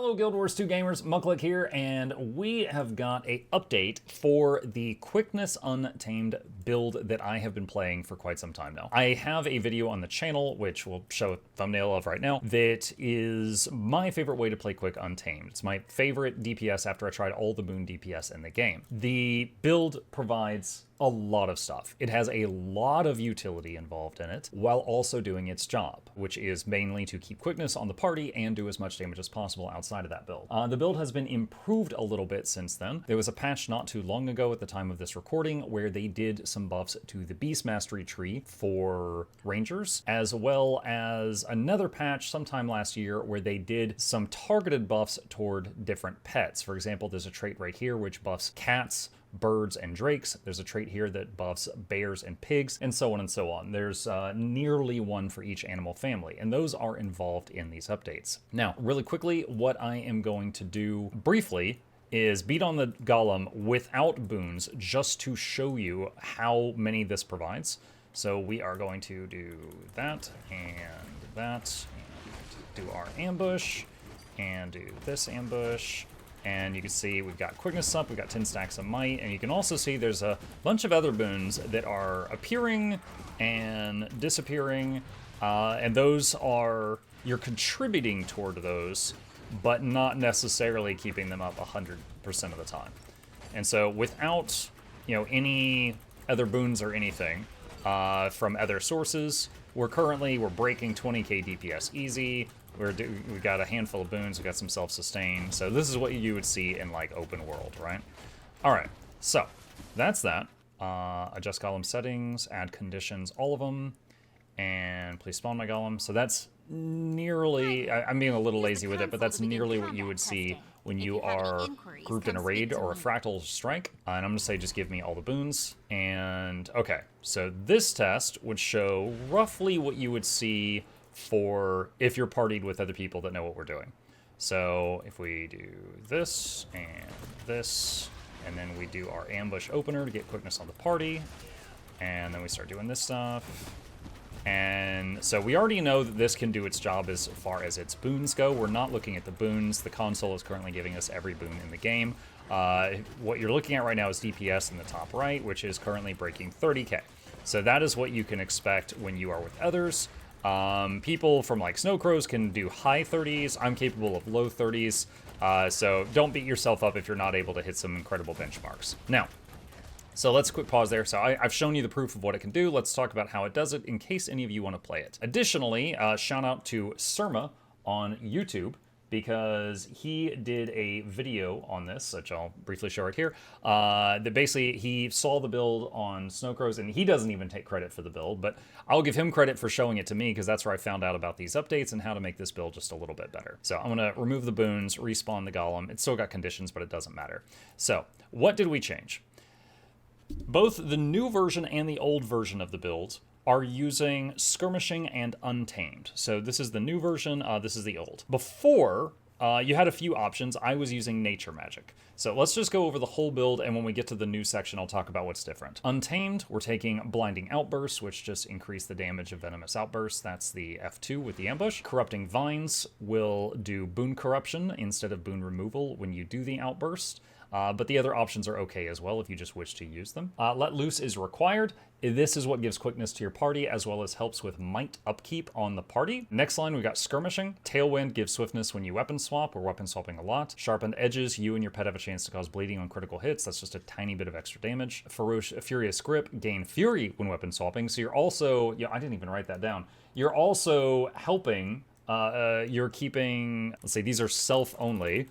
Hello Guild Wars 2 gamers, Mucklick here, and we have got a update for the Quickness Untamed build that I have been playing for quite some time now. I have a video on the channel, which we'll show a thumbnail of right now, that is my favorite way to play Quick Untamed. It's my favorite DPS after I tried all the Boon DPS in the game. The build provides a lot of stuff. It has a lot of utility involved in it, while also doing its job, which is mainly to keep quickness on the party and do as much damage as possible outside of that build. The build has been improved a little bit since then. There was a patch not too long ago at the time of this recording where they did some buffs to the Beast Mastery tree for Rangers, as well as another patch sometime last year where they did some targeted buffs toward different pets. For example, there's a trait right here which buffs cats, birds, and drakes. There's a trait here that buffs bears and pigs, and so on and so on. There's nearly one for each animal family, and those are involved in these updates. Now, really quickly, what I am going to do briefly is beat on the Golem without boons, just to show you how many this provides. So we are going to do that, and do our ambush, and do this ambush. And you can see we've got quickness up, we've got 10 stacks of might, and you can also see there's a bunch of other boons that are appearing and disappearing, and those are, you're contributing toward those, but not necessarily keeping them up 100% of the time. And so without, any other boons or anything from other sources, we're breaking 20k DPS easy. We've got a handful of boons, we've got some self-sustain. So this is what you would see in like open world, right? All right, so that's that. Adjust golem settings, add conditions, all of them, and please spawn my golem. So that's nearly, I'm being a little lazy with it, but that's nearly what you would see when you are grouped in a raid or a fractal strike. And I'm gonna say just give me all the boons. And okay, so this test would show roughly what you would see for if you're partied with other people that know what we're doing. So if we do this, and then we do our ambush opener to get quickness on the party, and then we start doing this stuff. And so we already know that this can do its job as far as its boons go. We're not looking at the boons. The console is currently giving us every boon in the game. What you're looking at right now is DPS in the top right, which is currently breaking 30k. So that is what you can expect when you are with others. People from like Snow Crows can do high 30s. I'm capable of low 30s. So don't beat yourself up if you're not able to hit some incredible benchmarks. Now, so let's quick pause there. So I've shown you the proof of what it can do. Let's talk about how it does it in case any of you want to play it. Additionally, shout out to Surma on YouTube, because he did a video on this, which I'll briefly show right here, that basically he saw the build on Snow Crows, and he doesn't even take credit for the build, but I'll give him credit for showing it to me, because that's where I found out about these updates and how to make this build just a little bit better. So I'm gonna remove the boons, respawn the golem. It's still got conditions, but it doesn't matter. So what did we change? Both the new version and the old version of the build are using skirmishing and untamed. So this is the new version, this is the old. Before, you had a few options. I was using nature magic. So let's just go over the whole build, and when we get to the new section, I'll talk about what's different. Untamed, we're taking blinding outbursts, which just increase the damage of venomous outbursts. That's the F2 with the ambush. Corrupting vines will do boon corruption instead of boon removal when you do the outburst. But the other options are okay as well if you just wish to use them. Let Loose is required. This is what gives quickness to your party, as well as helps with might upkeep on the party. Next line, we got Skirmishing. Tailwind gives swiftness when you weapon swap. We're weapon swapping a lot. Sharpened Edges, you and your pet have a chance to cause bleeding on critical hits. That's just a tiny bit of extra damage. Furious Grip, gain Fury when weapon swapping. So you're also, I didn't even write that down. You're also helping, you're keeping, let's say these are self only,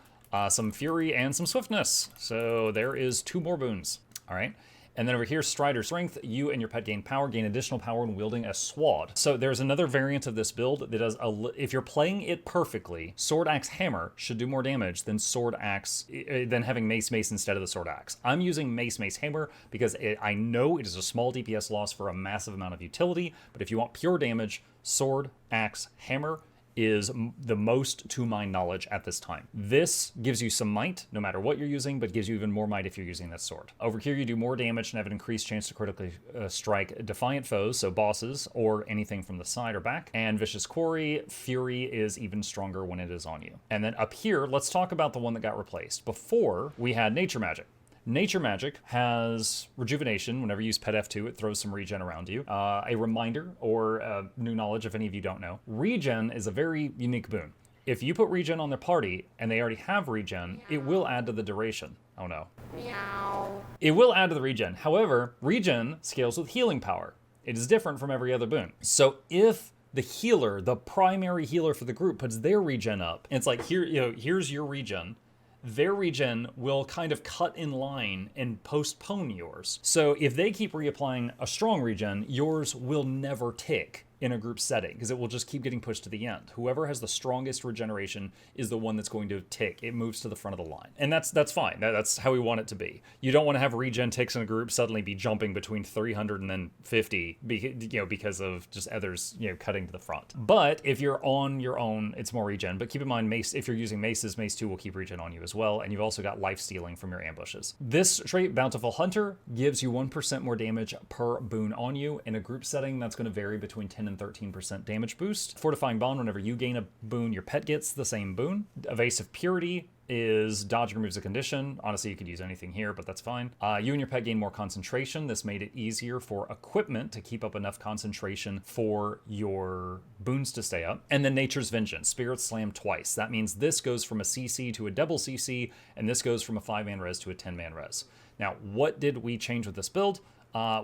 some Fury and some Swiftness. So there is 2 more boons. All right. And then over here, Strider Strength, you and your pet gain additional power when wielding a sword. So there's another variant of this build that does, if you're playing it perfectly, Sword Axe Hammer should do more damage than than having Mace instead of the Sword Axe. I'm using Mace Hammer because I know it is a small DPS loss for a massive amount of utility, but if you want pure damage, Sword Axe Hammer is the most to my knowledge at this time. This gives you some might, no matter what you're using, but gives you even more might if you're using that sword. Over here, you do more damage and have an increased chance to critically strike defiant foes, so bosses, or anything from the side or back. And Vicious Quarry, Fury is even stronger when it is on you. And then up here, let's talk about the one that got replaced. Before, we had Nature Magic. Nature Magic has Rejuvenation. Whenever you use Pet F2, it throws some regen around you. A reminder, or new knowledge if any of you don't know. Regen is a very unique boon. If you put regen on their party, and they already have regen, it will add to the duration. Oh no. Meow. It will add to the regen. However, regen scales with healing power. It is different from every other boon. So if the healer, the primary healer for the group, puts their regen up, and it's like, here, here's your regen, their regen will kind of cut in line and postpone yours. So if they keep reapplying a strong regen, yours will never tick in a group setting, because it will just keep getting pushed to the end. Whoever has the strongest regeneration is the one that's going to tick. It moves to the front of the line. And that's fine. That's how we want it to be. You don't want to have regen ticks in a group suddenly be jumping between 300 and then 50, because of just others, cutting to the front. But if you're on your own, it's more regen. But keep in mind, Mace, if you're using Maces, Mace 2 will keep regen on you as well. And you've also got life stealing from your ambushes. This trait, Bountiful Hunter, gives you 1% more damage per boon on you. In a group setting, that's going to vary between 10 and 13% damage boost. Fortifying Bond, whenever you gain a boon, your pet gets the same boon. Evasive Purity is dodge removes a condition. Honestly, you could use anything here, but that's fine. You and your pet gain more concentration. This made it easier for equipment to keep up enough concentration for your boons to stay up. And then Nature's Vengeance, Spirit Slam twice. That means this goes from a CC to a double CC, and this goes from a 5-man res to a 10-man res. Now, what did we change with this build?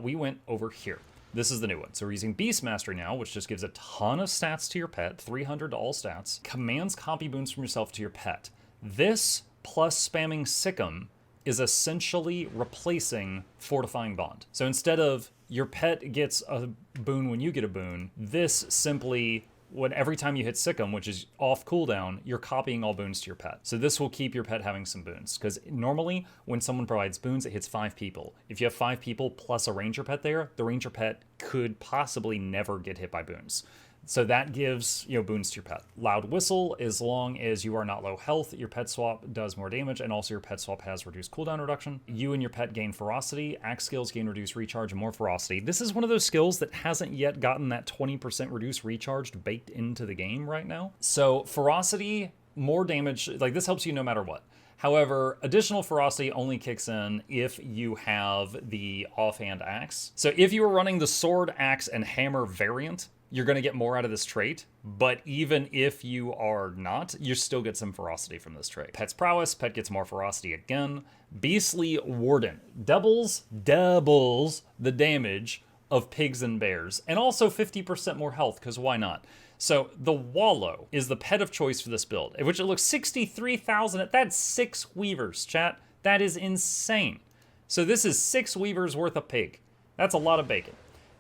We went over here. This is the new one. So we're using Beast Mastery now, which just gives a ton of stats to your pet, 300 to all stats. Commands copy boons from yourself to your pet. This plus spamming Sikkim is essentially replacing Fortifying Bond. So instead of your pet gets a boon when you get a boon, this simply, every time you hit Sikkim, which is off cooldown, you're copying all boons to your pet. So this will keep your pet having some boons, because normally when someone provides boons, it hits 5 people. If you have 5 people plus a ranger pet there, the ranger pet could possibly never get hit by boons. So that gives, boons to your pet. Loud Whistle, as long as you are not low health, your pet swap does more damage, and also your pet swap has reduced cooldown reduction. You and your pet gain Ferocity. Axe skills gain reduced recharge and more Ferocity. This is one of those skills that hasn't yet gotten that 20% reduced recharged baked into the game right now. So Ferocity, more damage, this helps you no matter what. However, additional Ferocity only kicks in if you have the offhand axe. So if you were running the sword, axe, and hammer variant, you're going to get more out of this trait, but even if you are not, you still get some Ferocity from this trait. Pet's Prowess, pet gets more Ferocity again. Beastly Warden, doubles the damage of pigs and bears, and also 50% more health, because why not? So the Wallow is the pet of choice for this build, which it looks 63,000, that's 6 weavers, chat. That is insane. So this is 6 weavers worth of pig. That's a lot of bacon.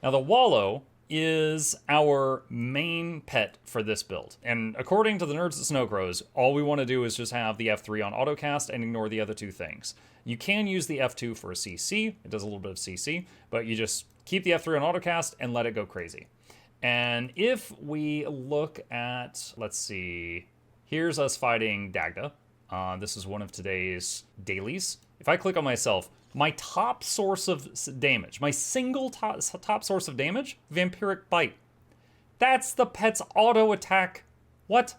Now the Wallow is our main pet for this build. And according to the nerds at Snow Crows, all we want to do is just have the F3 on autocast and ignore the other 2 things. You can use the F2 for a CC. It does a little bit of CC, but you just keep the F3 on autocast and let it go crazy. And if we look at, let's see, here's us fighting Dagda. This is one of today's dailies. If I click on myself, my top source of damage, my single top source of damage, Vampiric Bite. That's the pet's auto attack. What?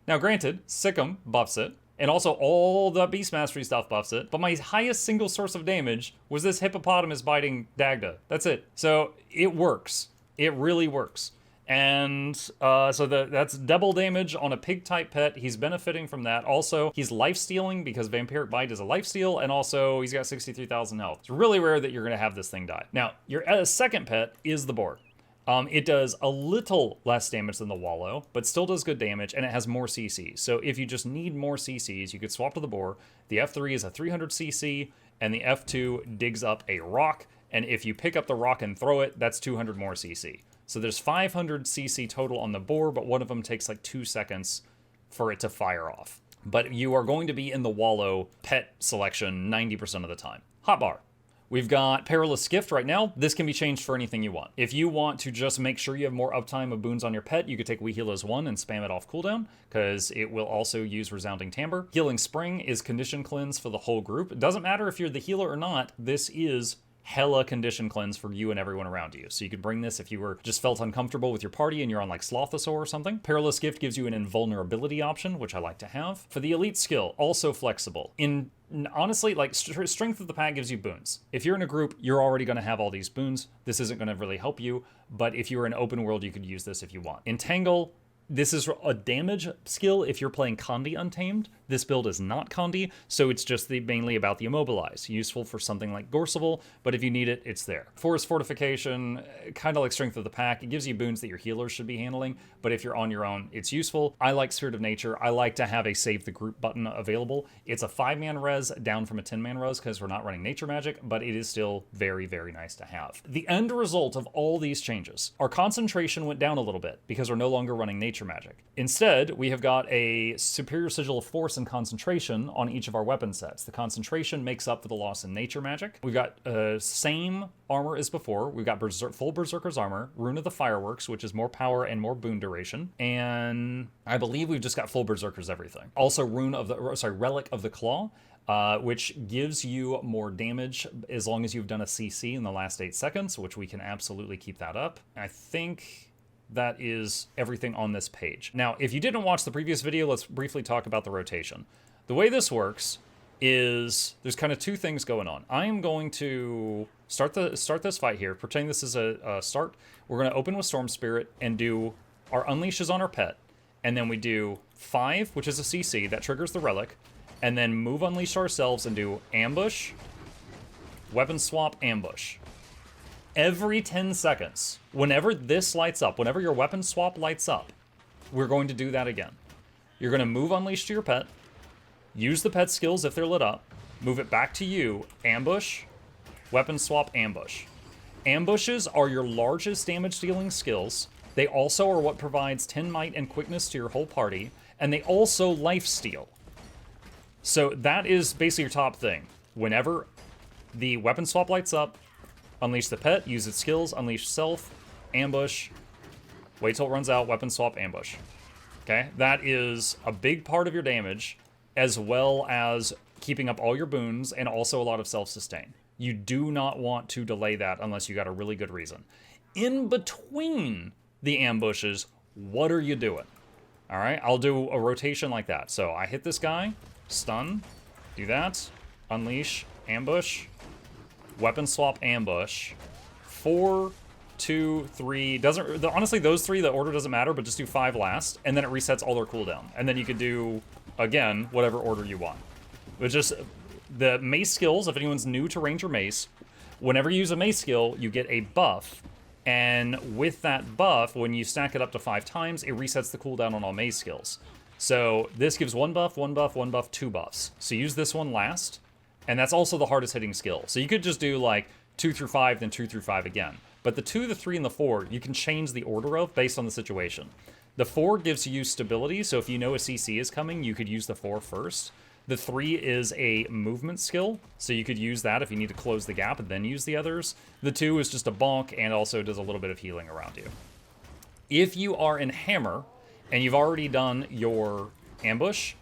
Now granted, Sikkim buffs it, and also all the Beast Mastery stuff buffs it, but my highest single source of damage was this hippopotamus biting Dagda. That's it. So it works. It really works. And so that's double damage on a pig-type pet. He's benefiting from that. Also, he's life-stealing because Vampiric Bite is a life-steal, and also he's got 63,000 health. It's really rare that you're going to have this thing die. Now, your second pet is the Boar. It does a little less damage than the Wallow, but still does good damage, and it has more CCs. So if you just need more CCs, you could swap to the Boar. The F3 is a 300 CC, and the F2 digs up a rock, and if you pick up the rock and throw it, that's 200 more CC. So there's 500 CC total on the Boar, but one of them takes like 2 seconds for it to fire off. But you are going to be in the Wallow pet selection 90% of the time. Hotbar. We've got Perilous Gift right now. This can be changed for anything you want. If you want to just make sure you have more uptime of boons on your pet, you could take We Heal as 1 and spam it off cooldown, because it will also use Resounding Timbre. Healing Spring is Condition Cleanse for the whole group. It doesn't matter if you're the healer or not, this is hella condition cleanse for you and everyone around you. So you could bring this if you were just felt uncomfortable with your party and you're on like Slothosaur or something. Perilous Gift gives you an invulnerability option, which I like to have. For the elite skill, also flexible. Honestly, like Strength of the Pack gives you boons. If you're in a group, you're already going to have all these boons. This isn't going to really help you, but if you're in open world, you could use this if you want. Entangle, this is a damage skill if you're playing Condi Untamed. This build is not Condi, so it's just mainly about the Immobilize. Useful for something like Gorseval, but if you need it, it's there. Forest Fortification, kind of like Strength of the Pack. It gives you boons that your healers should be handling, but if you're on your own, it's useful. I like Spirit of Nature. I like to have a Save the Group button available. It's a 5-man res down from a 10-man res because we're not running Nature Magic, but it is still very, very nice to have. The end result of all these changes, our concentration went down a little bit because we're no longer running Nature Magic. Instead, we have got a Superior Sigil of Force and Concentration on each of our weapon sets. The concentration makes up for the loss in Nature Magic. We've got same armor as before. We've got full Berserker's Armor, Rune of the Fireworks, which is more power and more boon duration, and I believe we've just got full Berserker's everything. Also Relic of the Claw, which gives you more damage as long as you've done a CC in the last 8 seconds, which we can absolutely keep that up. I think that is everything on this page. Now, if you didn't watch the previous video, let's briefly talk about the rotation. The way this works is there's kind of 2 things going on. I am going to start this fight here, pretending this is a start. We're going to open with Storm Spirit and do our Unleashes on our pet, and then we do 5, which is a CC, that triggers the Relic, and then move Unleash ourselves and do Ambush, Weapon Swap, Ambush. Every 10 seconds, whenever this lights up, whenever your weapon swap lights up, we're going to do that again. You're going to move Unleash to your pet, use the pet skills if they're lit up, move it back to you, ambush, weapon swap, ambush. Ambushes are your largest damage dealing skills. They also are what provides 10 might and quickness to your whole party, and they also life steal. So that is basically your top thing. Whenever the weapon swap lights up, Unleash the pet, use its skills, unleash self, ambush, wait till it runs out, weapon swap, ambush. Okay, that is a big part of your damage, as well as keeping up all your boons and also a lot of self-sustain. You do not want to delay that unless you got a really good reason. In between the ambushes, what are you doing? All right, I'll do a rotation like that. So I hit this guy, stun, do that, unleash, ambush, weapon swap, ambush, 4, 2, 3, honestly those 3, the order doesn't matter, but just do 5 last, and then it resets all their cooldown. And then you could do, again, whatever order you want. But just, the mace skills, if anyone's new to Ranger Mace, whenever you use a mace skill, you get a buff, and with that buff, when you stack it up to 5 times, it resets the cooldown on all mace skills. So this gives 1 buff, 1 buff, 1 buff, 2 buffs. So use this one last, and that's also the hardest hitting skill. So you could just do like 2 through 5, then 2 through 5 again. But the 2, the 3, and the 4, you can change the order of based on the situation. The 4 gives you stability, so if you know a CC is coming, you could use the 4 first. The 3 is a movement skill, so you could use that if you need to close the gap and then use the others. The 2 is just a bonk and also does a little bit of healing around you. If you are in Hammer, and you've already done your ambush,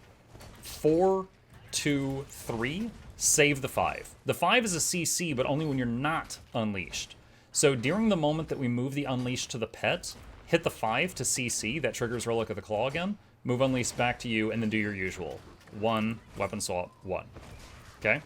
4, 2, 3, save the 5. The 5 is a CC, but only when you're not unleashed. So during the moment that we move the unleash to the pet, hit the 5 to CC, that triggers Relic of the Claw again, move unleash back to you, and then do your usual. 1, weapon swap, 1. Okay?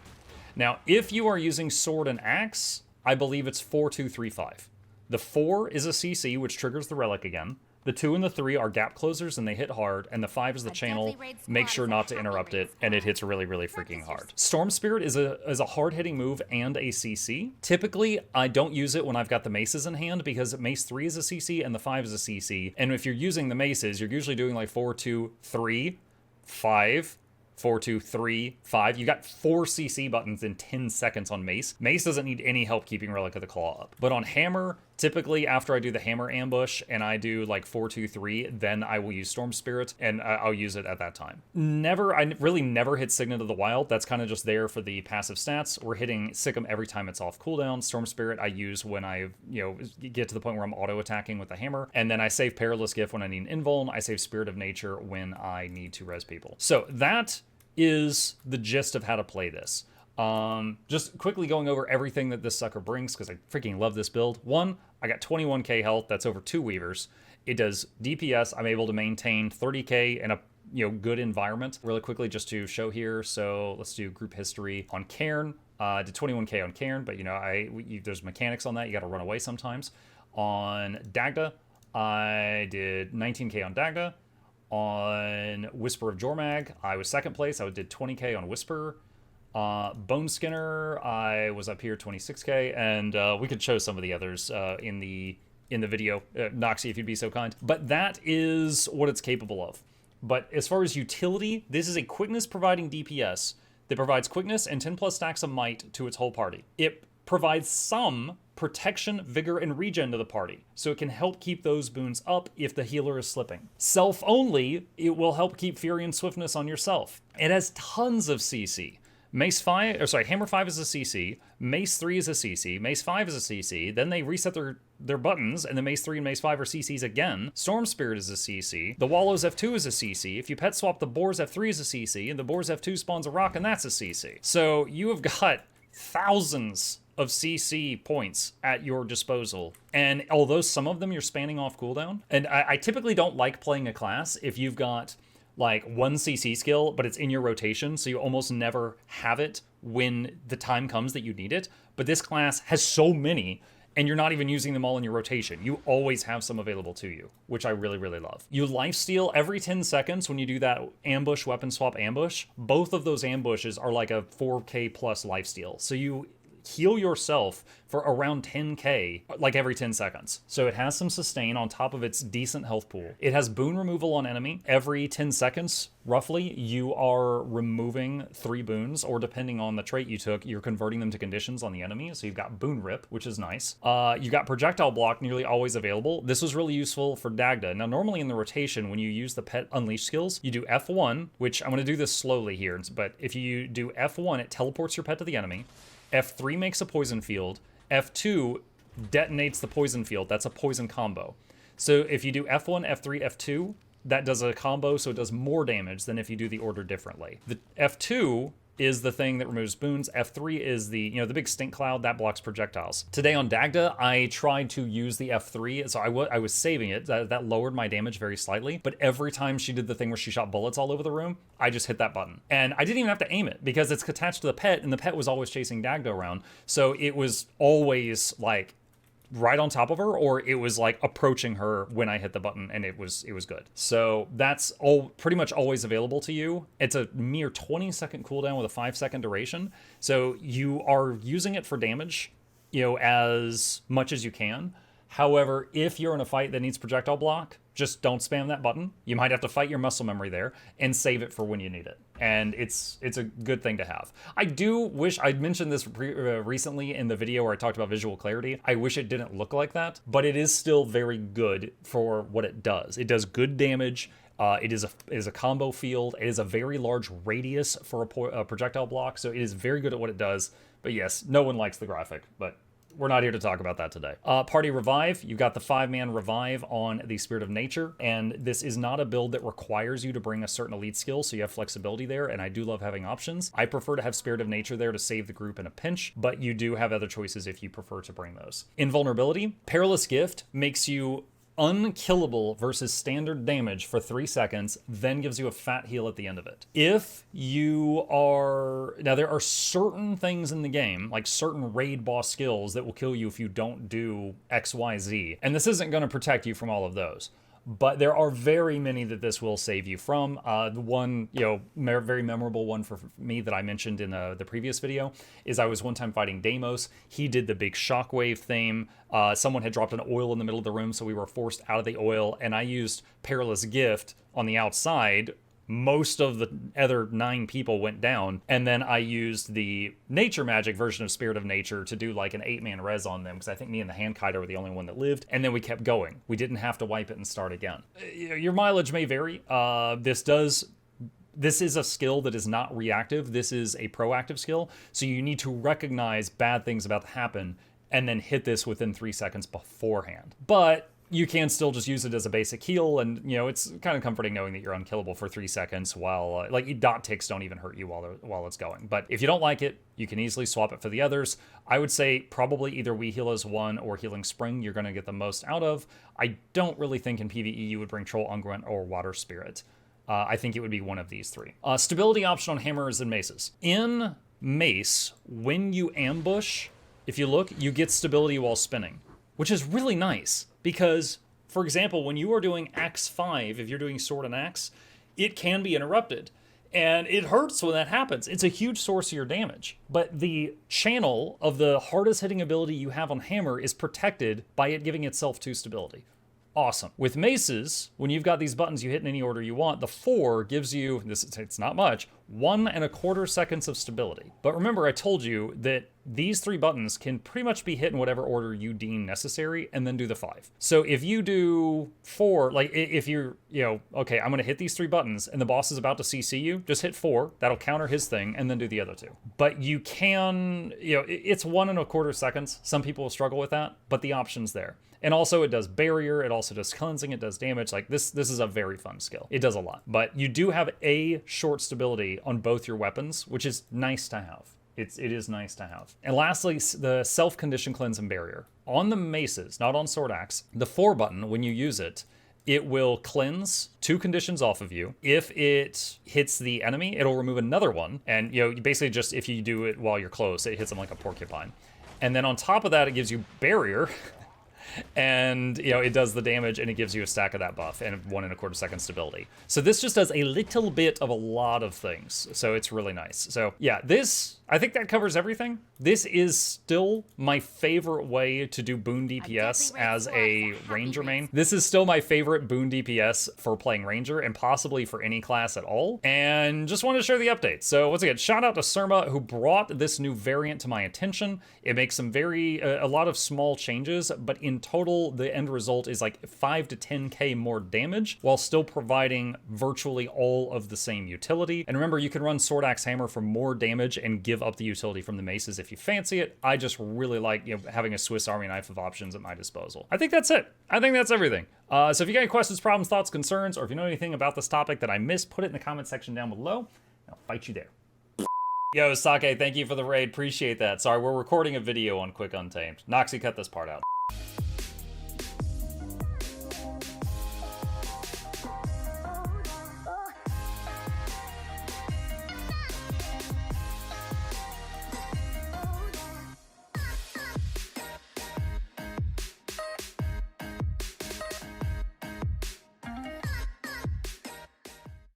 Now, if you are using sword and axe, I believe it's 4, 2, 3, 5. The 4 is a CC, which triggers the Relic again. The 2 and the 3 are gap closers and they hit hard, and the 5 is the channel. Make sure not to interrupt it, and it hits really, really freaking hard. Storm Spirit is a hard-hitting move and a CC. Typically, I don't use it when I've got the maces in hand because Mace 3 is a CC and the 5 is a CC. And if you're using the maces, you're usually doing like 4, 2, 3, 5, 4, 2, 3, 5. You got 4 CC buttons in 10 seconds on Mace. Mace doesn't need any help keeping Relic of the Claw up. But on Hammer, Typically, after I do the hammer ambush and I do like 4-2-3, then I will use Storm Spirit, and I'll use it at that time. I really never hit Signet of the Wild. That's kind of just there for the passive stats. We're hitting Sikkim every time it's off cooldown. Storm Spirit I use when I, get to the point where I'm auto-attacking with the hammer, and then I save Perilous Gift when I need an invuln. I save Spirit of Nature when I need to res people. So that is the gist of how to play this. Just quickly going over everything that this sucker brings, because I freaking love this build. One, I got 21k health. That's over 2 Weavers. It does DPS. I'm able to maintain 30k in a good environment. Really quickly, just to show here. So let's do group history on Cairn. Did 21k on Cairn, but there's mechanics on that. You got to run away sometimes. On Dagda, I did 19k on Dagda. On Whisper of Jormag, I was second place. I did 20k on Whisper. Bone Skinner, I was up here 26k, and we could show some of the others in the video, Noxxi, if you'd be so kind. But that is what it's capable of. But as far as utility, this is a quickness providing DPS that provides quickness and 10 plus stacks of might to its whole party. It provides some protection, vigor, and regen to the party, so it can help keep those boons up if the healer is slipping. Self only, it will help keep Fury and Swiftness on yourself. It has tons of CC. Hammer 5 is a CC, Mace 3 is a CC, Mace 5 is a CC, then they reset their buttons, and then Mace 3 and Mace 5 are CCs again. Storm Spirit is a CC, the Wallows F2 is a CC, if you pet swap the Boars F3 is a CC, and the Boars F2 spawns a rock, and that's a CC. So you have got thousands of CC points at your disposal. And although some of them you're spanning off cooldown, and I typically don't like playing a class if you've got like one CC skill, but it's in your rotation, so you almost never have it when the time comes that you need it. But this class has so many, and you're not even using them all in your rotation. You always have some available to you, which I really, really love. You lifesteal every 10 seconds when you do that ambush, weapon swap ambush. Both of those ambushes are like a 4k plus lifesteal. So you heal yourself for around 10k like every 10 seconds. So it has some sustain on top of its decent health pool. It has boon removal on enemy. Every 10 seconds, roughly, you are removing 3 boons, or depending on the trait you took, you're converting them to conditions on the enemy. So you've got boon rip, which is nice. You got projectile block nearly always available. This was really useful for Dagda. Now, normally in the rotation, when you use the pet unleash skills, you do F1, which I'm going to do this slowly here, but if you do F1, it teleports your pet to the enemy. F3 makes a poison field. F2 detonates the poison field. That's a poison combo. So if you do F1, F3, F2, that does a combo, so it does more damage than if you do the order differently. The F2 is the thing that removes boons. F3 is the big stink cloud that blocks projectiles. Today on Dagda, I tried to use the F3, so I was saving it. That lowered my damage very slightly, but every time she did the thing where she shot bullets all over the room, I just hit that button. And I didn't even have to aim it because it's attached to the pet, and the pet was always chasing Dagda around, so it was always like right on top of her, or it was like approaching her when I hit the button, and it was good. So that's all pretty much always available to you. It's a mere 20-second cooldown with a 5-second duration, so you are using it for damage, as much as you can. However, if you're in a fight that needs projectile block, just don't spam that button. You might have to fight your muscle memory there and save it for when you need it. And it's a good thing to have. I do wish, I'd mentioned this recently in the video where I talked about visual clarity. I wish it didn't look like that, but it is still very good for what it does. It does good damage. It is a combo field. It is a very large radius for a projectile block, so it is very good at what it does. But yes, no one likes the graphic, but we're not here to talk about that today. Party Revive, you've got the 5-man Revive on the Spirit of Nature, and this is not a build that requires you to bring a certain elite skill, so you have flexibility there, and I do love having options. I prefer to have Spirit of Nature there to save the group in a pinch, but you do have other choices if you prefer to bring those. Invulnerability, Perilous Gift makes you unkillable versus standard damage for 3 seconds, then gives you a fat heal at the end of it. If you are... Now, there are certain things in the game, like certain raid boss skills, that will kill you if you don't do XYZ, and this isn't going to protect you from all of those. But there are very many that this will save you from. The one, very memorable one for me that I mentioned in the previous video is I was one time fighting Deimos. He did the big shockwave theme. Someone had dropped an oil in the middle of the room, so we were forced out of the oil, and I used Perilous Gift on the outside most of the other 9 people went down, and then I used the nature magic version of Spirit of Nature to do like an 8-man res on them, because I think me and the Handkiter were the only one that lived, and then we kept going. We didn't have to wipe it and start again. Your mileage may vary. This is a skill that is not reactive. This is a proactive skill, so you need to recognize bad things about to happen and then hit this within 3 seconds beforehand. But you can still just use it as a basic heal, and it's kind of comforting knowing that you're unkillable for 3 seconds while like dot ticks don't even hurt you while it's going. But if you don't like it, you can easily swap it for the others. I would say probably either We Heal as 1 or Healing Spring you're going to get the most out of. I don't really think in PvE you would bring Troll Unguent or Water Spirit. I think it would be one of these 3. Stability option on hammers and maces. In mace, when you ambush, if you look, you get stability while spinning, which is really nice. Because, for example, when you are doing Axe 5, if you're doing Sword and Axe, it can be interrupted. And it hurts when that happens. It's a huge source of your damage. But the channel of the hardest hitting ability you have on Hammer is protected by it giving itself 2 stability. Awesome. With maces, when you've got these buttons you hit in any order you want, the 4 gives you, it's not much, 1.25 seconds of stability. But remember, I told you that these 3 buttons can pretty much be hit in whatever order you deem necessary, and then do the 5. So if you do 4, like if you're, okay, I'm gonna hit these 3 buttons and the boss is about to CC you, just hit 4, that'll counter his thing, and then do the other 2. But you can, it's 1.25 seconds. Some people will struggle with that, but the option's there. And also it does barrier, it also does cleansing, it does damage. Like this is a very fun skill. It does a lot. But you do have a short stability on both your weapons, which is nice to have. It is nice to have. And lastly, the self-condition cleanse and barrier. On the maces, not on Sword Axe, the 4 button, when you use it, it will cleanse 2 conditions off of you. If it hits the enemy, it'll remove another one. And you basically just, if you do it while you're close, it hits them like a porcupine. And then on top of that, it gives you barrier. And it does the damage, and it gives you a stack of that buff and 1.25 second stability. So this just does a little bit of a lot of things. So it's really nice. So yeah, I think that covers everything. This is still my favorite way to do boon DPS as a ranger main. This is still my favorite boon DPS for playing ranger, and possibly for any class at all. And just wanted to share the updates. So once again, shout out to Surma, who brought this new variant to my attention. It makes some a lot of small changes, but in total, the end result is like 5 to 10k more damage, while still providing virtually all of the same utility. And remember, you can run Sword Axe Hammer for more damage and give up the utility from the maces if you fancy it. I just really like having a Swiss Army knife of options at my disposal. I think that's it. I think that's everything. So if you got any questions, problems, thoughts, concerns, or if you know anything about this topic that I missed, put it in the comment section down below, and I'll fight you there. Yo, Sake, thank you for the raid. Appreciate that. Sorry, we're recording a video on Quick Untamed. Noxxi, cut this part out.